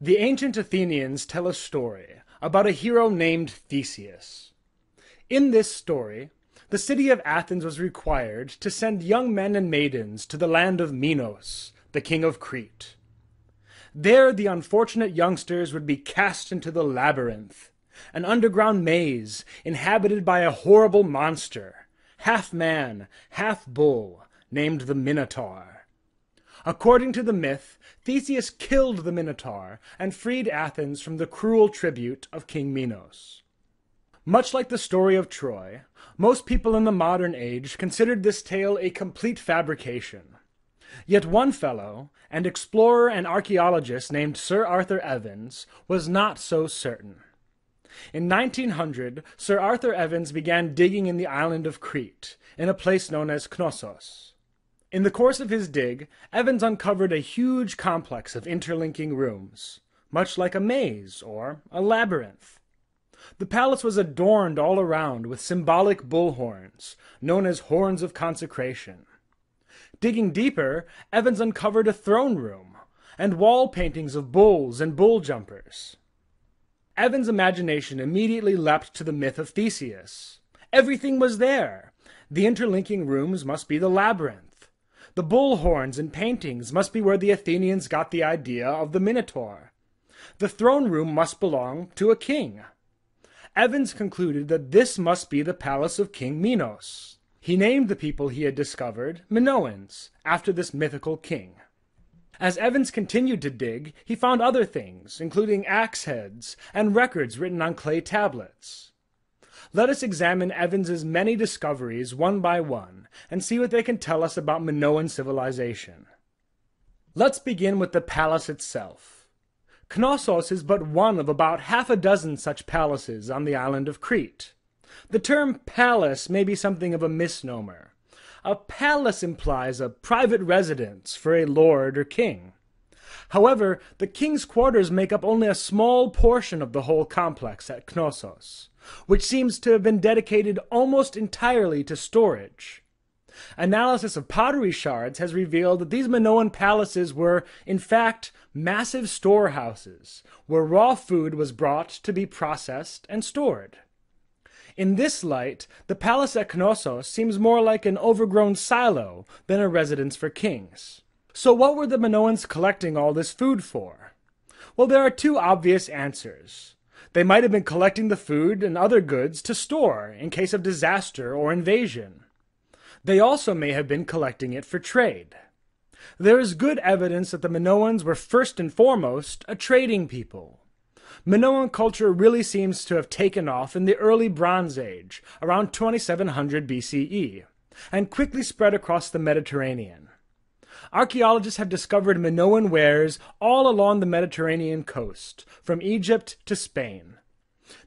The ancient Athenians tell a story about a hero named Theseus. In this story, the city of Athens was required to send young men and maidens to the land of Minos, the king of Crete. There the unfortunate youngsters would be cast into the labyrinth, an underground maze inhabited by a horrible monster, half man, half bull, named the Minotaur. According to the myth, Theseus killed the Minotaur and freed Athens from the cruel tribute of King Minos. Much like the story of Troy, most people in the modern age considered this tale a complete fabrication. Yet one fellow, an explorer and archaeologist named Sir Arthur Evans, was not so certain. In 1900, Sir Arthur Evans began digging in the island of Crete, in a place known as Knossos. In the course of his dig, Evans uncovered a huge complex of interlinking rooms, much like a maze or a labyrinth. The palace was adorned all around with symbolic bull horns, known as horns of consecration. Digging deeper, Evans uncovered a throne room, and wall paintings of bulls and bull jumpers. Evans' imagination immediately leapt to the myth of Theseus. Everything was there. The interlinking rooms must be the labyrinth. The bull horns and paintings must be where the Athenians got the idea of the Minotaur. The throne room must belong to a king. Evans concluded that this must be the palace of King Minos. He named the people he had discovered Minoans, after this mythical king. As Evans continued to dig, he found other things, including axe heads and records written on clay tablets. Let us examine Evans's many discoveries one by one and see what they can tell us about Minoan civilization. Let's begin with the palace itself. Knossos is but one of about half a dozen such palaces on the island of Crete. The term palace may be something of a misnomer. A palace implies a private residence for a lord or king. However, the king's quarters make up only a small portion of the whole complex at Knossos, which seems to have been dedicated almost entirely to storage. Analysis of pottery shards has revealed that these Minoan palaces were, in fact, massive storehouses, where raw food was brought to be processed and stored. In this light, the palace at Knossos seems more like an overgrown silo than a residence for kings. So what were the Minoans collecting all this food for? Well, there are two obvious answers. They might have been collecting the food and other goods to store in case of disaster or invasion. They also may have been collecting it for trade. There is good evidence that the Minoans were first and foremost a trading people. Minoan culture really seems to have taken off in the early Bronze Age, around 2700 BCE, and quickly spread across the Mediterranean. Archaeologists have discovered Minoan wares all along the Mediterranean coast, from Egypt to Spain.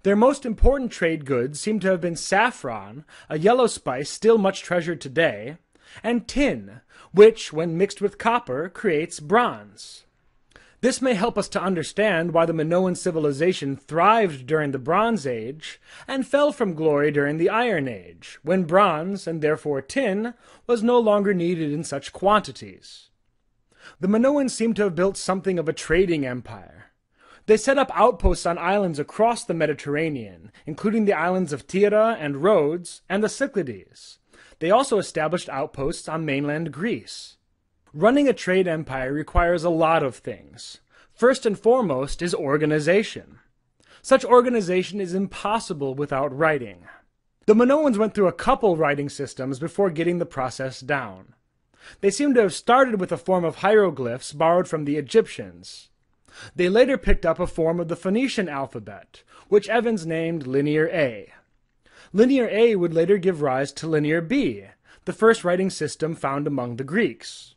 Their most important trade goods seem to have been saffron, a yellow spice still much treasured today, and tin, which, when mixed with copper, creates bronze. This may help us to understand why the Minoan civilization thrived during the Bronze Age and fell from glory during the Iron Age, when bronze, and therefore tin, was no longer needed in such quantities. The Minoans seem to have built something of a trading empire. They set up outposts on islands across the Mediterranean, including the islands of Tyre and Rhodes and the Cyclades. They also established outposts on mainland Greece. Running a trade empire requires a lot of things. First and foremost is organization. Such organization is impossible without writing. The Minoans went through a couple writing systems before getting the process down. They seem to have started with a form of hieroglyphs borrowed from the Egyptians. They later picked up a form of the Phoenician alphabet, which Evans named Linear A. Linear A would later give rise to Linear B, the first writing system found among the Greeks.